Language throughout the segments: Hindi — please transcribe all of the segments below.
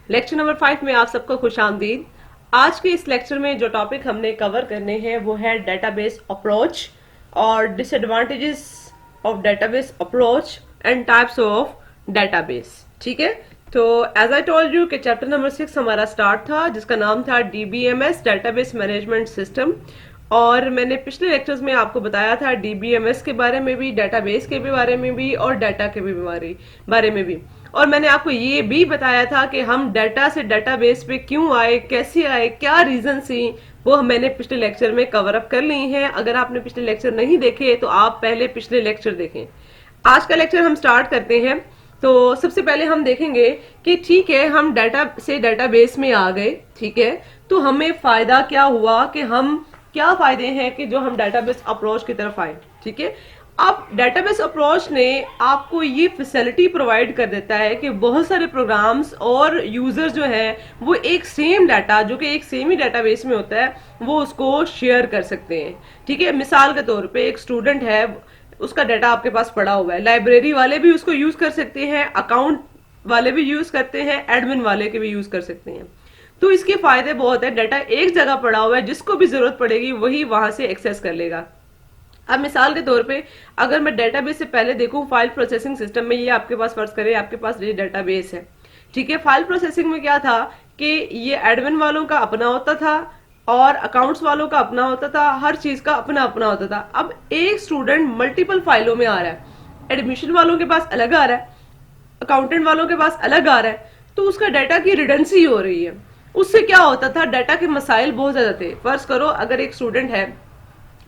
लेक्चर नंबर 5 में आप सबको खुश आमदीद। आज के इस लेक्चर में जो टॉपिक हमने कवर करने हैं वो है डेटाबेस अप्रोच और disadvantages of database approach and types of database. ठीक है, तो एज आई टोल्ड यू कि चैप्टर नंबर 6 हमारा स्टार्ट था जिसका नाम था डीबीएमएस डेटाबेस मैनेजमेंट सिस्टम। और मैंने पिछले लेक्चर्स में आपको बताया था डीबीएमएस के बारे में भी, डेटाबेस के भी बारे में भी और डाटा के भी बारे में भी। और मैंने आपको ये भी बताया था कि हम डाटा से डेटाबेस पे क्यों आए, कैसे आए, क्या रीजन थी, वो मैंने पिछले लेक्चर में कवर अप कर ली हैं। अगर आपने पिछले लेक्चर नहीं देखे तो आप पहले पिछले लेक्चर देखें। आज का लेक्चर हम स्टार्ट करते हैं। तो सबसे पहले हम देखेंगे कि ठीक है, हम डाटा से डेटाबेस में आ गए, ठीक है, तो हमें फायदा क्या हुआ, कि हम क्या फायदे हैं कि जो हम डेटाबेस अप्रोच की तरफ आए। ठीक है, अब डेटाबेस अप्रोच ने आपको ये फैसिलिटी प्रोवाइड कर देता है कि बहुत सारे प्रोग्राम्स और यूजर जो है वो एक सेम डाटा, जो कि एक सेम ही डेटाबेस में होता है, वो उसको शेयर कर सकते हैं। ठीक है, मिसाल के तौर पे एक स्टूडेंट है, उसका डाटा आपके पास पड़ा हुआ है, लाइब्रेरी वाले भी उसको यूज कर सकते हैं, अकाउंट वाले भी यूज करते हैं, एडमिन वाले के भी यूज कर सकते हैं। तो इसके फायदे बहुत है। डाटा एक जगह पड़ा हुआ है, जिसको भी जरूरत पड़ेगी वही वहां से एक्सेस कर लेगा। अब मिसाल के तौर पे अगर मैं डेटाबेस से पहले देखूं, फाइल प्रोसेसिंग सिस्टम में ये आपके पास, फर्ज करें आपके पास ये डेटाबेस है, ठीक है। फाइल प्रोसेसिंग में क्या था कि ये एडमिन वालों का अपना होता था और अकाउंट्स वालों का अपना होता था, हर चीज का अपना अपना होता था। अब एक स्टूडेंट मल्टीपल फाइलों में आ रहा है, एडमिशन वालों के पास अलग आ रहा है, अकाउंटेंट वालों के पास अलग आ रहा है, तो उसका डाटा की रिडेंसी हो रही है। उससे क्या होता था, डाटा के मसाइल बहुत ज्यादा थे। फर्ज करो अगर एक स्टूडेंट है,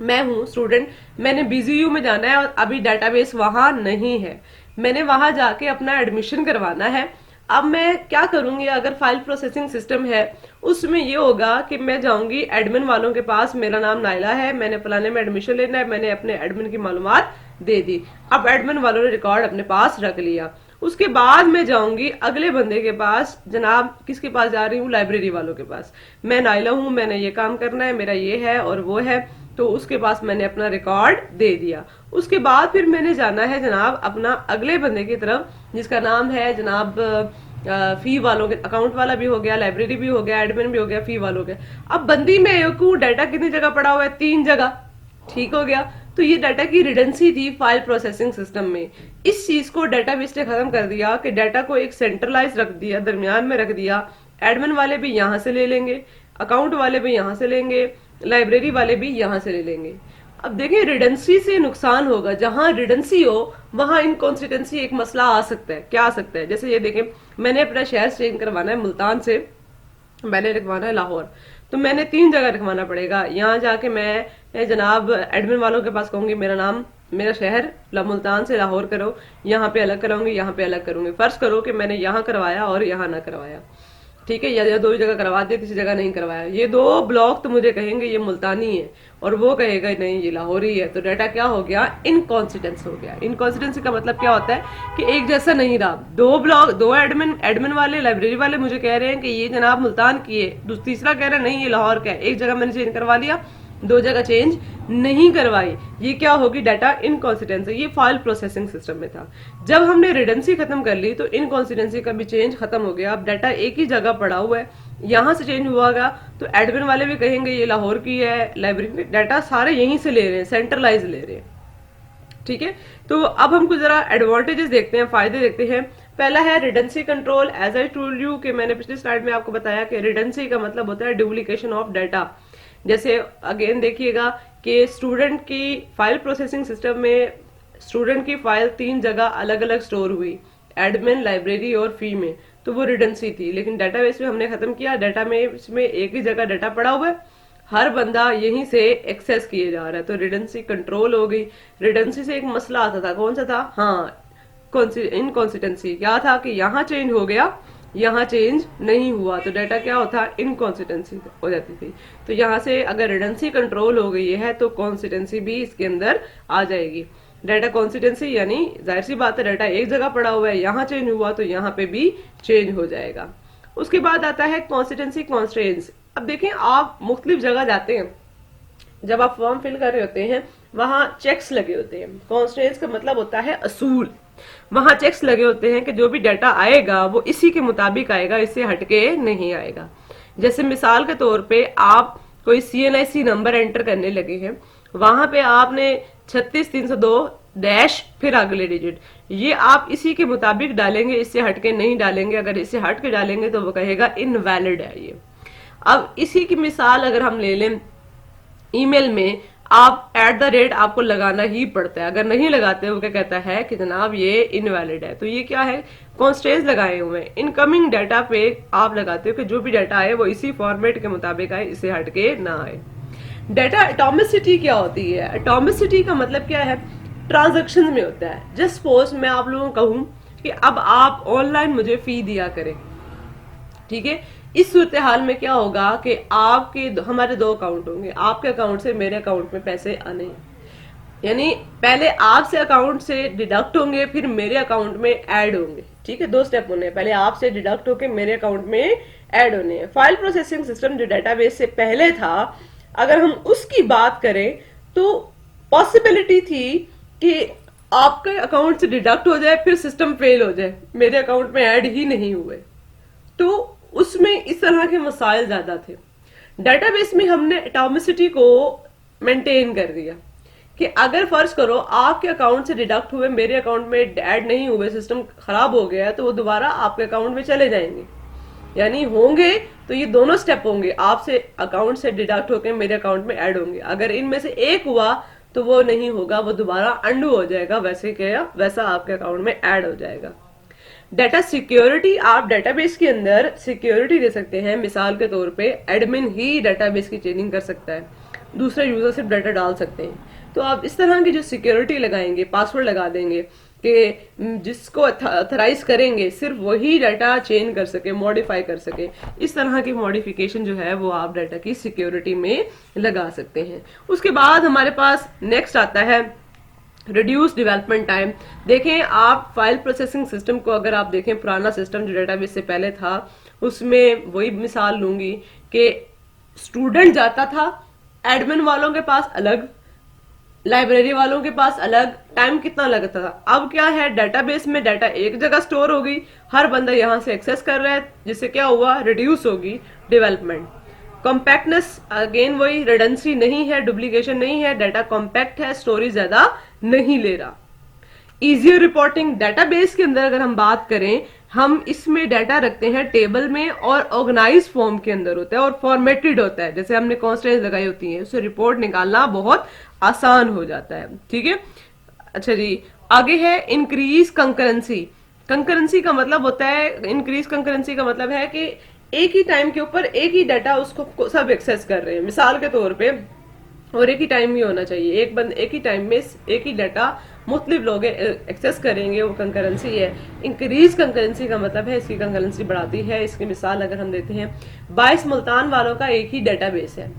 मैं हूं स्टूडेंट, मैंने बीजीयू में जाना है और अभी डाटाबेस वहां नहीं है, मैंने वहां जाके अपना एडमिशन करवाना है। अब मैं क्या करूंगी, अगर फाइल प्रोसेसिंग सिस्टम है उसमें ये होगा कि मैं जाऊंगी एडमिन वालों के पास, मेरा नाम नाइला है, मैंने फलाने में एडमिशन लेना है, मैंने अपने एडमिन की मालूमात दे दी। अब एडमिन वालों ने रिकॉर्ड अपने पास रख लिया। उसके बाद मैं जाऊंगी अगले बंदे के पास, जनाब किसके पास जा रही हूँ, लाइब्रेरी वालों के पास, मैं नाइला हूँ, मैंने ये काम करना है, मेरा ये है और वो है, तो उसके पास मैंने अपना रिकॉर्ड दे दिया। उसके बाद फिर मैंने जाना है जनाब अपना अगले बंदे की तरफ, जिसका नाम है जनाब फी वालों के, अकाउंट वाला भी हो गया, लाइब्रेरी भी हो गया, एडमिन भी हो गया, फी वालों के। अब बंदी में एक डाटा कितनी जगह पड़ा हुआ है, 3 जगह, ठीक हो गया। तो ये डाटा की रिडेंसी थी फाइल प्रोसेसिंग सिस्टम में। इस चीज को डेटाबेस ने खत्म कर दिया कि डाटा को एक सेंट्रलाइज रख दिया, दरमियान में रख दिया। एडमिन वाले भी यहां से ले लेंगे, अकाउंट वाले भी यहां से लेंगे, लाइब्रेरी वाले भी यहां से ले लेंगे। अब देखिए, रिडेंसी से नुकसान होगा, जहां रिडेंसी हो वहां इनकॉन्सिस्टेंसी एक मसला आ सकता है। क्या आ सकता है, जैसे ये देखें, मैंने अपना शहर चेंज करवाना है, मुल्तान से मैंने लिखवाना है लाहौर, तो मैंने 3 जगह लिखवाना पड़ेगा। यहाँ जाके मैं जनाब एडमिन वालों के पास कहूंगी मेरा नाम, मेरा शहर मुल्तान से लाहौर करो, यहाँ पे अलग कराऊंगी, यहाँ पे अलग करूंगी। फर्ज करो कि मैंने यहाँ करवाया और यहाँ ना करवाया, ठीक है, या 2 जगह करवा दिया, किसी जगह नहीं करवाया। ये 2 ब्लॉक तो मुझे कहेंगे ये मुल्तानी है और वो कहेगा नहीं ये लाहौरी है, तो डाटा क्या हो गया, इनकॉन्सिस्टेंस हो गया। इनकॉन्सिस्टेंसी का मतलब क्या होता है कि एक जैसा नहीं रहा। 2 ब्लॉक, 2 एडमिन वाले, लाइब्रेरी वाले मुझे कह रहे हैं कि ये जनाब मुल्तान की है, तीसरा कह रहा है नहीं ये लाहौर का है। एक जगह मैंने चेंज करवा लिया, 2 जगह चेंज नहीं करवाई, ये क्या होगी, डाटा इनकॉन्सिस्टेंसी। ये फाइल प्रोसेसिंग सिस्टम में था। जब हमने रिडेंसी खत्म कर ली तो इनकॉन्सिस्टेंसी का भी चेंज खत्म हो गया। अब डाटा एक ही जगह पड़ा हुआ है, यहां से चेंज हुआ तो एडमिन वाले भी कहेंगे ये लाहौर की है, लाइब्रेरी, डाटा सारे यहीं से ले रहे हैं, सेंट्रलाइज ले रहे हैं। ठीक है, तो अब हम कुछ जरा एडवांटेजेस देखते हैं, फायदे देखते हैं। पहला है रिडेंसी control. As I told you कि मैंने पिछली स्लाइड में आपको बताया कि रिडेंसी का मतलब होता है डुप्लीकेशन ऑफ डाटा। जैसे अगेन देखिएगा कि स्टूडेंट की फाइल प्रोसेसिंग सिस्टम में स्टूडेंट की फाइल 3 जगह अलग अलग स्टोर हुई, एडमिन, लाइब्रेरी और फी में, तो वो रिडेंसी थी। लेकिन डाटाबेस में हमने खत्म किया, डाटा में इसमें एक ही जगह डाटा पड़ा हुआ है, हर बंदा यहीं से एक्सेस किए जा रहा है, तो रिडेंसी कंट्रोल हो गई। रिडेंसी से एक मसला आता था, कौन सा था, हाँ, इनकॉन्सिस्टेंसी। क्या था कि यहाँ चेंज हो गया, यहाँ चेंज नहीं हुआ, तो डाटा क्या होता, इनकॉन्सिस्टेंसी हो जाती थी। तो यहाँ से अगर रिडेंसी कंट्रोल हो गई है तो कॉन्सिस्टेंसी भी इसके अंदर आ जाएगी। डाटा कॉन्सिस्टेंसी यानी जाहिर सी बात है, डाटा एक जगह पड़ा हुआ है, यहाँ चेंज हुआ तो यहाँ पे भी चेंज हो जाएगा। उसके बाद आता है कॉन्सिस्टेंसी कॉन्स्ट्रेंट्स। अब देखें, आप मुख्तलिफ जगह जाते हैं, जब आप फॉर्म फिल कर रहे होते हैं वहां चेक्स लगे होते हैं। कॉन्स्ट्रेंट्स का मतलब होता है असूल, वहां चेक्स लगे होते हैं कि जो भी डाटा आएगा वो इसी के मुताबिक आएगा, इससे हटके नहीं आएगा। जैसे मिसाल के तौर पे आप कोई CNIC नंबर एंटर करने लगे हैं, वहां पे आपने 36302 डैश फिर अगले डिजिट, ये आप इसी के मुताबिक डालेंगे, इससे हटके नहीं डालेंगे। अगर इससे हट के डालेंगे तो वो कहेगा इनवैलिड है ये। अब इसी की मिसाल अगर हम ले लें, ईमेल में आप @ आपको लगाना ही पड़ता है, अगर नहीं लगाते वो क्या कहता है कि जनाब ये इनवैलिड है। तो ये क्या है, कॉन्स्टेंस लगाए हुए हैं। इनकमिंग डाटा पे आप लगाते हो कि जो भी डाटा आए वो इसी फॉर्मेट के मुताबिक आए, इससे हटके ना आए। डाटा एटॉमिसिटी क्या होती है? एटॉमिसिटी का मतलब क्या है, ट्रांजैक्शन में होता है। जस्ट सपोज मैं आप लोगों को कहूं कि अब आप ऑनलाइन मुझे फी दिया करें, ठीक है। इस सूरत हाल में क्या होगा कि आपके हमारे दो अकाउंट होंगे, आपके अकाउंट से मेरे अकाउंट में पैसे आने हैं, यानी पहले आपसे अकाउंट से डिडक्ट होंगे फिर मेरे अकाउंट में ऐड होंगे, ठीक है। दो स्टेप होने हैं, पहले आपसे डिडक्ट होके मेरे अकाउंट में ऐड होने हैं। फाइल प्रोसेसिंग सिस्टम जो डेटाबेस से पहले था, अगर हम उसकी बात करें तो पॉसिबिलिटी थी कि आपके अकाउंट से डिडक्ट हो जाए फिर सिस्टम फेल हो जाए, मेरे अकाउंट में ऐड ही नहीं हुए, तो उसमें इस तरह के मसाइल ज्यादा थे। डेटाबेस में हमने एटॉमिसिटी को मेंटेन कर दिया कि अगर फर्ज करो आपके अकाउंट से डिडक्ट हुए, मेरे अकाउंट में ऐड नहीं हुए, सिस्टम खराब हो गया, तो वो दोबारा आपके अकाउंट में चले जाएंगे, यानी होंगे तो ये दोनों स्टेप होंगे, आपसे अकाउंट से डिडक्ट होकर मेरे अकाउंट में ऐड होंगे। अगर इनमें से एक हुआ तो वो नहीं होगा, वो दोबारा अंडू हो जाएगा, वैसे क्या वैसा आपके अकाउंट में ऐड हो जाएगा। डाटा सिक्योरिटी, आप डेटाबेस के अंदर सिक्योरिटी दे सकते हैं। मिसाल के तौर पे एडमिन ही डेटाबेस की चेंजिंग कर सकता है, दूसरे यूजर सिर्फ डाटा डाल सकते हैं। तो आप इस तरह की जो सिक्योरिटी लगाएंगे, पासवर्ड लगा देंगे कि जिसको अथराइज करेंगे सिर्फ वही डाटा चेंज कर सके, मॉडिफाई कर सके। इस तरह की मॉडिफिकेशन जो है वो आप डाटा की सिक्योरिटी में लगा सकते हैं। उसके बाद हमारे पास नेक्स्ट आता है रिड्यूस डेवलपमेंट टाइम। देखें आप फाइल प्रोसेसिंग सिस्टम को अगर आप देखें, पुराना सिस्टम जो डेटाबेस से पहले था, उसमें वही मिसाल लूंगी कि स्टूडेंट जाता था, एडमिन वालों के पास अलग, लाइब्रेरी वालों के पास अलग, टाइम कितना लगता था। अब क्या है, डेटाबेस में डाटा एक जगह स्टोर होगी, हर बंदा यहां से एक्सेस कर रहा है, जिससे क्या हुआ, रिड्यूस होगी डेवलपमेंट। कॉम्पैक्टनेस, अगेन वही, रिडेंसी नहीं है, डुप्लीकेशन नहीं है, डाटा कॉम्पैक्ट है, स्टोरेज ज्यादा नहीं ले रहा। इजियर रिपोर्टिंग, डेटाबेस के अंदर अगर हम बात करें, हम इसमें डाटा रखते हैं टेबल में और ऑर्गेनाइज फॉर्म के अंदर होता है और फॉर्मेटेड होता है, जैसे हमने कॉन्स्टेंस लगाई होती है, उससे रिपोर्ट निकालना बहुत आसान हो जाता है, ठीक है। अच्छा जी, आगे है इंक्रीज कंकरेंसी। कंकरेंसी का मतलब होता है, इंक्रीज कंकरेंसी का मतलब है कि एक ही टाइम के ऊपर एक ही डाटा उसको सब एक्सेस कर रहे हैं, मिसाल के तौर पे, और एक ही टाइम ही होना चाहिए, एक ही टाइम में एक ही डाटा मुख्तलिफ लोग एक्सेस करेंगे, वो कंकरेंसी है। इंक्रीज कंकरेंसी का मतलब है इसकी कंकरेंसी बढ़ाती है। इसकी मिसाल अगर हम देते हैं, 22 मुल्तान वालों का एक ही डेटाबेस है,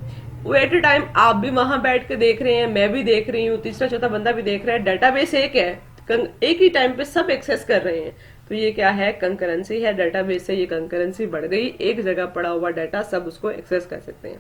वो एट ए टाइम आप भी वहां बैठ के देख रहे हैं, मैं भी देख रही हूँ, तीसरा चौथा बंदा भी देख रहा है, डेटाबेस एक है, एक ही टाइम पे सब एक्सेस कर रहे हैं, तो ये क्या है, कंकरेंसी है। डेटाबेस से ये कंकरेंसी बढ़ गई, एक जगह पड़ा हुआ डाटा सब उसको एक्सेस कर सकते हैं।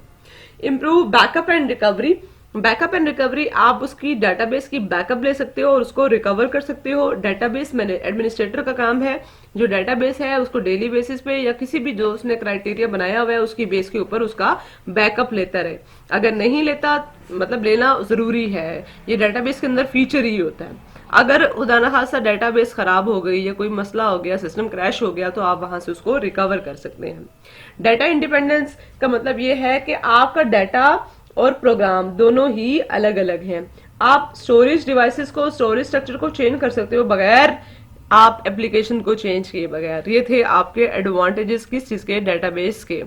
Improve backup and recovery. Backup and recovery, आप उसकी डेटाबेस की बैकअप ले सकते हो और उसको रिकवर कर सकते हो। डेटाबेस एडमिनिस्ट्रेटर का काम है, जो डेटाबेस है उसको डेली बेसिस पे या किसी भी जो उसने क्राइटेरिया बनाया हुआ है उसकी बेस के ऊपर उसका बैकअप लेता रहे। अगर नहीं लेता, मतलब लेना जरूरी है, ये डेटाबेस के अंदर फीचर ही होता है। अगर खुदा न खासा डेटाबेस खराब हो गई या कोई मसला हो गया, सिस्टम क्रैश हो गया, तो आप वहां से उसको रिकवर कर सकते हैं। डाटा इंडिपेंडेंस का मतलब ये है कि आपका डाटा और प्रोग्राम दोनों ही अलग अलग हैं। आप स्टोरेज डिवाइसेस को, स्टोरेज स्ट्रक्चर को चेंज कर सकते हो बगैर आप एप्लीकेशन को चेंज किए बगैर। ये थे आपके एडवांटेजेस किस चीज के, डेटाबेस के।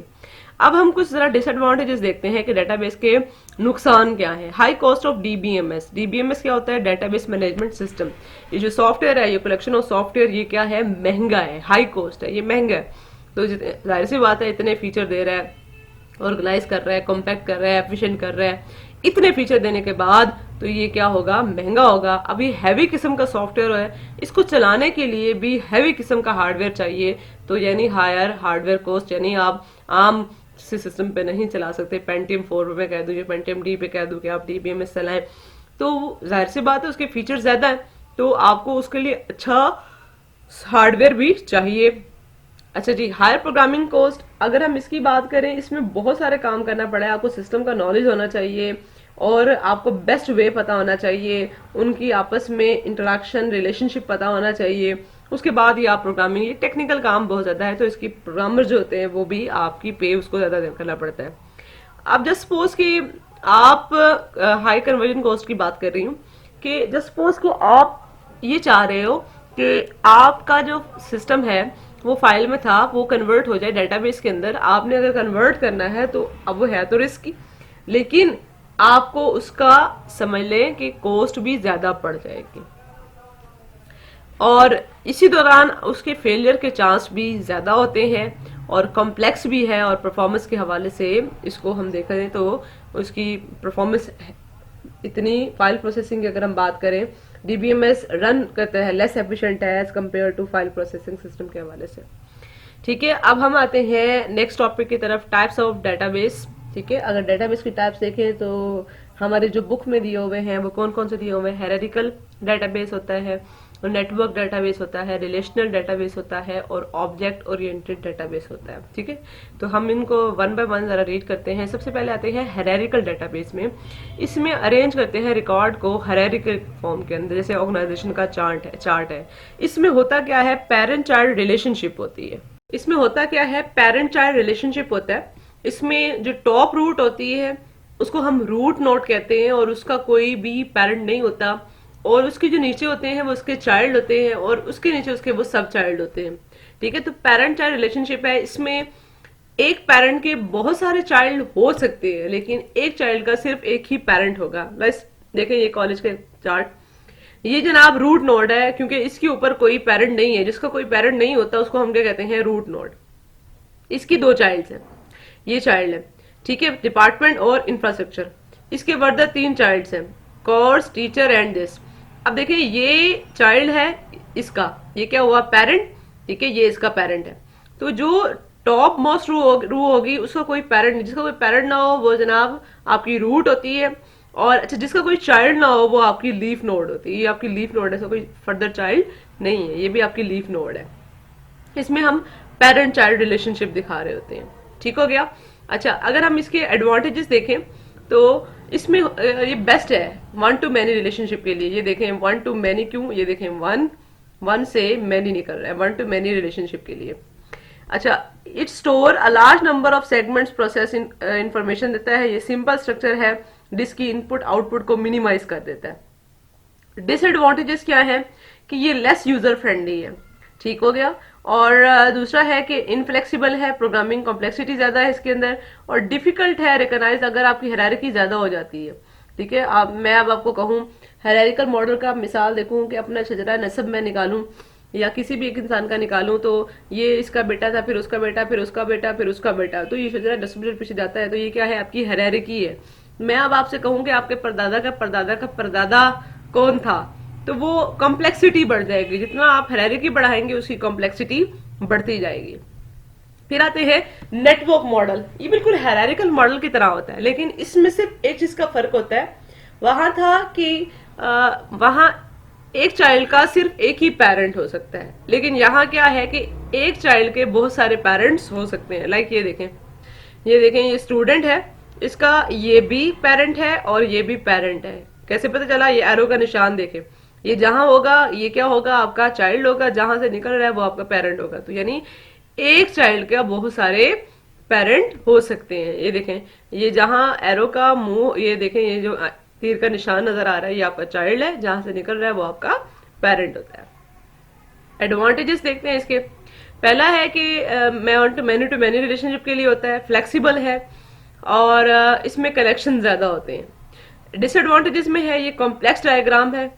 अब हम कुछ जरा डिसएडवांटेजेस देखते हैं कि डेटाबेस के नुकसान क्या है। High cost of DBMS. DBMS क्या होता है, डेटाबेस मैनेजमेंट सिस्टम। ये जो सॉफ्टवेयर है, ये कलेक्शन ऑफ सॉफ्टवेयर, ये क्या है, महंगा है, हाई कॉस्ट है, ये महंगा है। तो जाहिर सी बात है, इतने फीचर दे रहा है, ऑर्गेनाइज कर रहा है, कॉम्पैक्ट कर रहा है, एफिशिएंट कर रहा है, इतने फीचर देने के बाद तो ये क्या होगा, महंगा होगा। अभी हैवी किस्म का सॉफ्टवेयर है, इसको चलाने के लिए भी हैवी किस्म का हार्डवेयर चाहिए, तो यानी हायर हार्डवेयर कॉस्ट, यानी आप आम से सिस्टम पे नहीं चला सकते। पेंटियम 4 पे कह दो या पेंटियम डी पे कह दो कि आप डीबीएमएस चलाएं, तो जाहिर सी बात है उसके फीचर ज्यादा है, तो आपको उसके लिए अच्छा हार्डवेयर भी चाहिए। अच्छा जी, हायर प्रोग्रामिंग कॉस्ट अगर हम इसकी बात करें, इसमें बहुत सारे काम करना पड़ा है। आपको सिस्टम का नॉलेज होना चाहिए और आपको बेस्ट वे पता होना चाहिए, उनकी आपस में इंटरेक्शन रिलेशनशिप पता होना चाहिए। उसके बाद ही आप प्रोग्रामिंग, ये टेक्निकल काम बहुत ज्यादा है, तो इसकी प्रोग्रामर जो होते हैं वो भी आपकी पे उसको ज्यादा करना पड़ता है। अब जस्ट सपोज कि आप हाई कन्वर्जन कॉस्ट की बात कर रही हूँ, कि जस्ट सपोज कि आप ये चाह रहे हो कि आपका जो सिस्टम है वो फाइल में था वो कन्वर्ट हो जाए डेटाबेस के अंदर। आपने अगर कन्वर्ट करना है तो अब वो है तो रिस्की, लेकिन आपको उसका समझ लें कि कॉस्ट भी ज्यादा पड़ जाएगी और इसी दौरान उसके फेलियर के चांस भी ज्यादा होते हैं और कॉम्प्लेक्स भी है। और परफॉर्मेंस के हवाले से इसको हम देखें तो उसकी परफॉर्मेंस इतनी, फाइल प्रोसेसिंग की अगर हम बात करें, डीबीएमएस रन करता है लेस एफिशिएंट है as compare to file processing system के हवाले से। ठीक है, अब हम आते हैं नेक्स्ट टॉपिक की तरफ, टाइप्स ऑफ डेटाबेस। ठीक है, अगर डेटाबेस की टाइप्स देखें तो हमारे जो बुक में दिए हुए हैं वो कौन कौन से दिए हुए हैं। हेरारिकल डेटाबेस होता है, नेटवर्क डेटाबेस होता है, रिलेशनल डेटाबेस होता है और ऑब्जेक्ट ओरिएंटेड डेटाबेस होता है। ठीक है, तो हम इनको वन बाय वन जरा रीड करते हैं। सबसे पहले आते हैं हेरारिकल डेटाबेस में। इसमें अरेंज करते हैं रिकॉर्ड को हेरारिकल फॉर्म के अंदर, जैसे ऑर्गेनाइजेशन का चार्ट है। इसमें होता क्या है, पेरेंट चाइल्ड रिलेशनशिप होती है। इसमें होता क्या है, पेरेंट चाइल्ड रिलेशनशिप होता है। इसमें जो टॉप रूट होती है उसको हम रूट नोड कहते हैं और उसका कोई भी पेरेंट नहीं होता, और उसके जो नीचे होते हैं वो उसके चाइल्ड होते हैं और उसके नीचे उसके वो सब चाइल्ड होते हैं। ठीक है, तो पेरेंट चाइल्ड रिलेशनशिप है। इसमें एक पेरेंट के बहुत सारे चाइल्ड हो सकते हैं, लेकिन एक चाइल्ड का सिर्फ एक ही पेरेंट होगा। बस देखें ये कॉलेज के चार्ट, ये जनाब रूट नोड है, क्योंकि इसके ऊपर कोई पेरेंट नहीं है। जिसका कोई पेरेंट नहीं होता उसको हम क्या कहते हैं, रूट नोड। इसकी दो चाइल्ड हैं, ये चाइल्ड है। ठीक है, डिपार्टमेंट और इंफ्रास्ट्रक्चर। इसके फर्दर तीन चाइल्ड हैं, कोर्स, टीचर एंड दिस। अब देखिए ये चाइल्ड है इसका, ये क्या हुआ, पेरेंट। ठीक है, ये इसका पेरेंट है। तो जो टॉप मोस्ट रू होगी उसका कोई पेरेंट नहीं। जिसका कोई पेरेंट ना हो वो जनाब आपकी रूट होती है। और अच्छा, जिसका कोई चाइल्ड ना हो वो आपकी लीफ नोड होती है। ये आपकी लीफ नोड है, इसका कोई फर्दर चाइल्ड नहीं है, ये भी आपकी लीफ नोड है। इसमें हम पेरेंट चाइल्ड रिलेशनशिप दिखा रहे होते हैं। ठीक हो गया। अच्छा, अगर हम इसके एडवांटेजेस देखें तो इसमें ये बेस्ट है वन टू मैनी रिलेशनशिप के लिए। ये देखें वन टू मैनी, क्यों, ये देखें वन से मैनी निकल रहा है, वन टू मैनी रिलेशनशिप के लिए। अच्छा, it store a large number of segments, process information देता है। ये सिंपल स्ट्रक्चर है, जिसकी इनपुट आउटपुट को मिनिमाइज कर देता है। डिसएडवांटेजेस क्या है कि ये लेस यूजर फ्रेंडली है। ठीक हो गया। और दूसरा है कि इनफ्लेक्सिबल है, प्रोग्रामिंग कॉम्प्लेक्सिटी ज्यादा है इसके अंदर, और डिफिकल्ट है रिकॉग्नाइज अगर आपकी हायरार्की ज्यादा हो जाती है। ठीक है, मैं अब आपको कहूँ हायरार्किकल मॉडल का मिसाल देखूं कि अपना शजरा नसब में निकालूं या किसी भी एक इंसान का निकालूं, तो ये इसका बेटा था, फिर उसका बेटा, फिर उसका बेटा, फिर उसका बेटा, तो ये शजरा नसब से पीछे जाता है। तो ये क्या है, आपकी हायरार्की है। मैं अब आपसे कहूं कि आपके परदादा का परदादा का परदादा कौन था, तो वो कॉम्प्लेक्सिटी बढ़ जाएगी। जितना आप हायरार्की बढ़ाएंगे उसकी कॉम्प्लेक्सिटी बढ़ती जाएगी। फिर आते हैं नेटवर्क मॉडल। ये बिल्कुल हायरार्किकल मॉडल की तरह होता है, लेकिन इसमें सिर्फ एक चीज का फर्क होता है। वहां था कि वहां एक चाइल्ड का सिर्फ एक ही पेरेंट हो सकता है, लेकिन यहाँ क्या है कि एक चाइल्ड के बहुत सारे पेरेंट्स हो सकते हैं। लाइक ये देखें, ये स्टूडेंट है, इसका ये भी पेरेंट है और ये भी पेरेंट है। कैसे पता चला, ये एरो का निशान देखें, ये जहां होगा ये क्या होगा, आपका चाइल्ड होगा, जहां से निकल रहा है वो आपका पेरेंट होगा। तो यानी एक चाइल्ड का बहुत सारे पेरेंट हो सकते हैं। ये देखें, ये जहां एरो का मुंह, ये देखें, ये जो तीर का निशान नजर आ रहा है, ये आपका चाइल्ड है, जहां से निकल रहा है वो आपका पेरेंट होता है। एडवांटेजेस देखते हैं इसके। पहला है कि मैनी टू मैनी रिलेशनशिप के लिए होता है, फ्लेक्सिबल है और इसमें कनेक्शन ज्यादा होते हैं। डिसएडवांटेजेस में है, ये कॉम्प्लेक्स डायग्राम है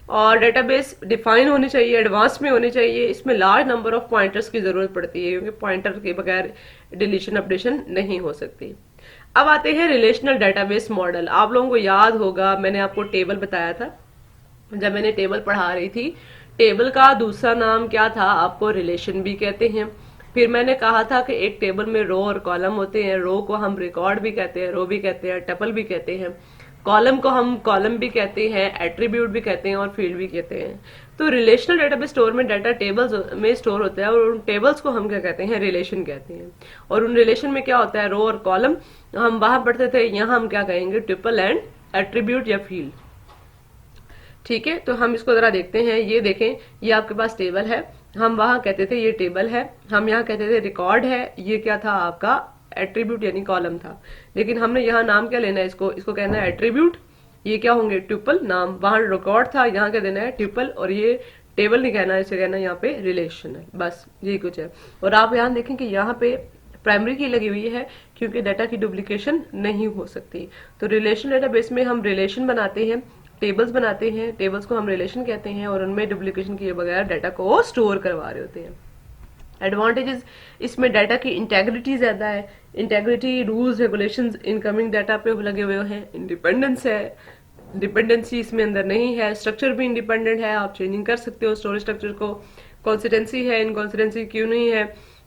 और डेटाबेस डिफाइन होनी चाहिए, एडवांस में होनी चाहिए। इसमें लार्ज नंबर ऑफ पॉइंटर्स की जरूरत पड़ती है, क्योंकि पॉइंटर के बगैर डिलीशन अपडेशन नहीं हो सकती। अब आते हैं रिलेशनल डेटाबेस मॉडल। आप लोगों को याद होगा मैंने आपको टेबल बताया था, जब मैंने टेबल पढ़ा रही थी। टेबल का दूसरा नाम क्या था, आपको रिलेशन भी कहते हैं। फिर मैंने कहा था कि एक टेबल में रो और कॉलम होते हैं। रो को हम रिकॉर्ड भी कहते हैं, रो भी कहते हैं, टपल भी कहते हैं। कॉलम को हम कॉलम भी कहते हैं, एट्रीब्यूट भी कहते हैं और फील्ड भी कहते हैं। तो रिलेशनल डेटाबेस स्टोर में डाटा टेबल्स में स्टोर होता है और उन टेबल्स को हम क्या कहते हैं, रिलेशन कहते हैं। और उन रिलेशन में क्या होता है, रो और कॉलम हम वहां पढ़ते थे, यहाँ हम क्या कहेंगे, ट्रिपल एंड एट्रीब्यूट या फील्ड। ठीक है, तो हम इसको जरा देखते हैं। ये देखें, ये आपके पास टेबल है, हम वहां कहते थे ये टेबल है, हम यहाँ कहते थे रिकॉर्ड है, ये क्या था आपका एट्रीब्यूट यानी कॉलम था। लेकिन हमने यहाँ नाम क्या लेना है, इसको कहना है एट्रीब्यूट, ये क्या होंगे, ट्यूपल नाम। वहां रिकॉर्ड था, यहाँ क्या देना है, ट्यूपल, और ये टेबल नहीं कहना, इसे कहना यहाँ पे रिलेशन है। बस यही कुछ है। और आप यहाँ देखें कि यहाँ पे प्राइमरी की लगी हुई है क्योंकि डाटा की डुप्लीकेशन नहीं हो सकती। तो रिलेशन डेटाबेस में हम रिलेशन बनाते हैं, टेबल्स बनाते हैं, टेबल्स को हम रिलेशन कहते हैं और उनमें डुप्लीकेशन किए बगैर डाटा को स्टोर करवा रहे होते हैं। एडवांटेजेस, इसमें डाटा की इंटेग्रिटी ज्यादा है, integrity, rules regulations incoming data पे लगे हुए हैं, इंडिपेंडेंस है, डिपेंडेंसी इसमें अंदर नहीं है, स्ट्रक्चर भी इंडिपेंडेंट है, आप चेंजिंग कर सकते हो स्टोरेज स्ट्रक्चर को, कंसिस्टेंसी है, इनकंसिस्टेंसी क्यों नहीं है,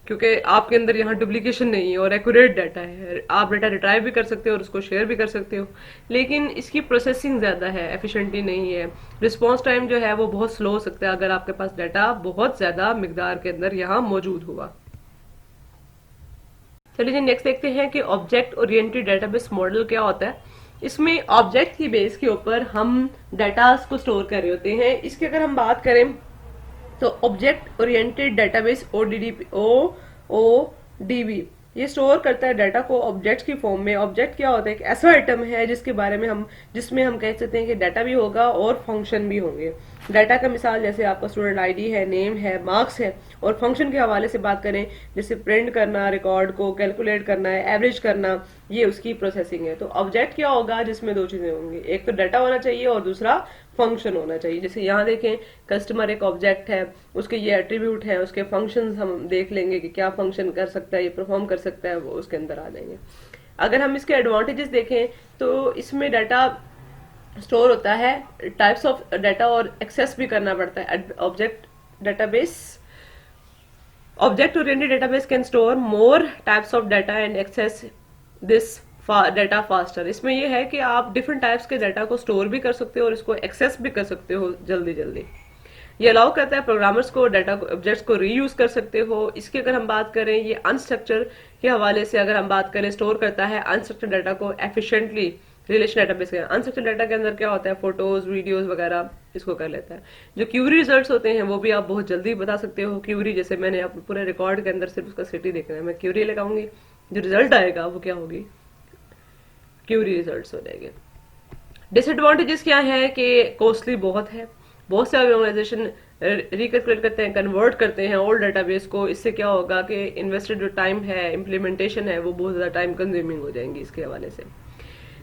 क्योंकि आपके अंदर यहाँ डुप्लीकेशन नहीं है और एक्यूरेट डाटा है, आप डाटा रिट्राइव भी कर सकते हो और उसको शेयर भी कर सकते हो। लेकिन इसकी प्रोसेसिंग ज्यादा है, एफिशिएंटली नहीं है, रिस्पॉन्स टाइम जो है वो बहुत स्लो हो सकता है अगर आपके पास डाटा बहुत ज्यादा मिकदार के अंदर यहाँ मौजूद हुआ। चलिए नेक्स्ट देखते हैं कि ऑब्जेक्ट ओरिएंटेड डेटाबेस मॉडल क्या होता है। इसमें ऑब्जेक्ट की बेस के ऊपर हम डाटा को स्टोर कर रहे होते हैं। इसकी अगर हम बात करें तो ऑब्जेक्ट ओरिएंटेड डेटाबेस OODB ये स्टोर करता है डाटा को ऑब्जेक्ट की फॉर्म में। ऑब्जेक्ट क्या होता है, एक ऐसा आइटम है जिसके बारे में जिसमें हम कह सकते हैं कि डाटा भी होगा और फंक्शन भी होंगे। डाटा का मिसाल जैसे आपका स्टूडेंट आईडी है, नेम है, मार्क्स है, और फंक्शन के हवाले से बात करें जैसे प्रिंट करना, रिकॉर्ड को कैलकुलेट करना है, एवरेज करना, ये उसकी प्रोसेसिंग है। तो ऑब्जेक्ट क्या होगा, जिसमें दो चीजें होंगी, एक तो डाटा होना चाहिए और दूसरा फंक्शन होना चाहिए। जैसे यहाँ देखें, कस्टमर एक ऑब्जेक्ट है, उसके ये एट्रीब्यूट है, उसके फंक्शंस हम देख लेंगे कि क्या फंक्शन कर सकता है, ये परफॉर्म कर सकता है, वो उसके अंदर आ जाएंगे। अगर हम इसके एडवांटेजेस देखें तो इसमें डाटा स्टोर होता है, टाइप्स ऑफ डाटा और एक्सेस भी करना पड़ता है। Object oriented database can store more types of data and access this data faster. इसमें यह है कि आप डिफरेंट टाइप्स के डाटा को स्टोर भी कर सकते हो और इसको एक्सेस भी कर सकते हो जल्दी जल्दी। ये अलाउ करता है प्रोग्रामर्स को डाटा को, ऑब्जेक्ट्स को रीयूज कर सकते हो। इसकी अगर हम बात करें, ये अनस्ट्रक्चर के हवाले से अगर हम बात करें, स्टोर करता है अनस्ट्रक्चर डाटा को एफिशिएंटली। रिलेशन डेटाबेस के अनस्ट्रक्चर्ड डाटा के अंदर क्या होता है, फोटोज, वीडियोस वगैरह इसको कर लेता है। जो क्यूरी रिजल्ट्स होते हैं वो भी आप बहुत जल्दी बता सकते हो। क्यूरी जैसे मैंने आप पूरे रिकॉर्ड के अंदर सिर्फ उसका सिटी देखना है, मैं क्यूरी लगाऊंगी, जो रिजल्ट आएगा वो क्या होगी, क्यूरी रिजल्ट्स हो जाएंगे। डिसएडवांटेजेस क्या है कि कॉस्टली बहुत है, बहुत से ऑर्गेनाइजेशन रिकैलकुलेट करते हैं, कन्वर्ट करते हैं ओल्ड डाटाबेस को। इससे क्या होगा कि इन्वेस्टेड जो टाइम है, इम्प्लीमेंटेशन है, वो बहुत ज्यादा टाइम कंज्यूमिंग हो जाएंगी इसके हवाले से।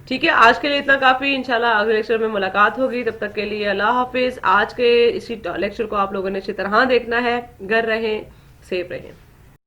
ठीक है, आज के लिए इतना काफी। इंशाल्लाह अगले लेक्चर में मुलाकात होगी, तब तक के लिए अल्लाह हाफिज। आज के इसी लेक्चर को आप लोगों ने अच्छी तरह देखना है। घर रहें, सेफ रहें।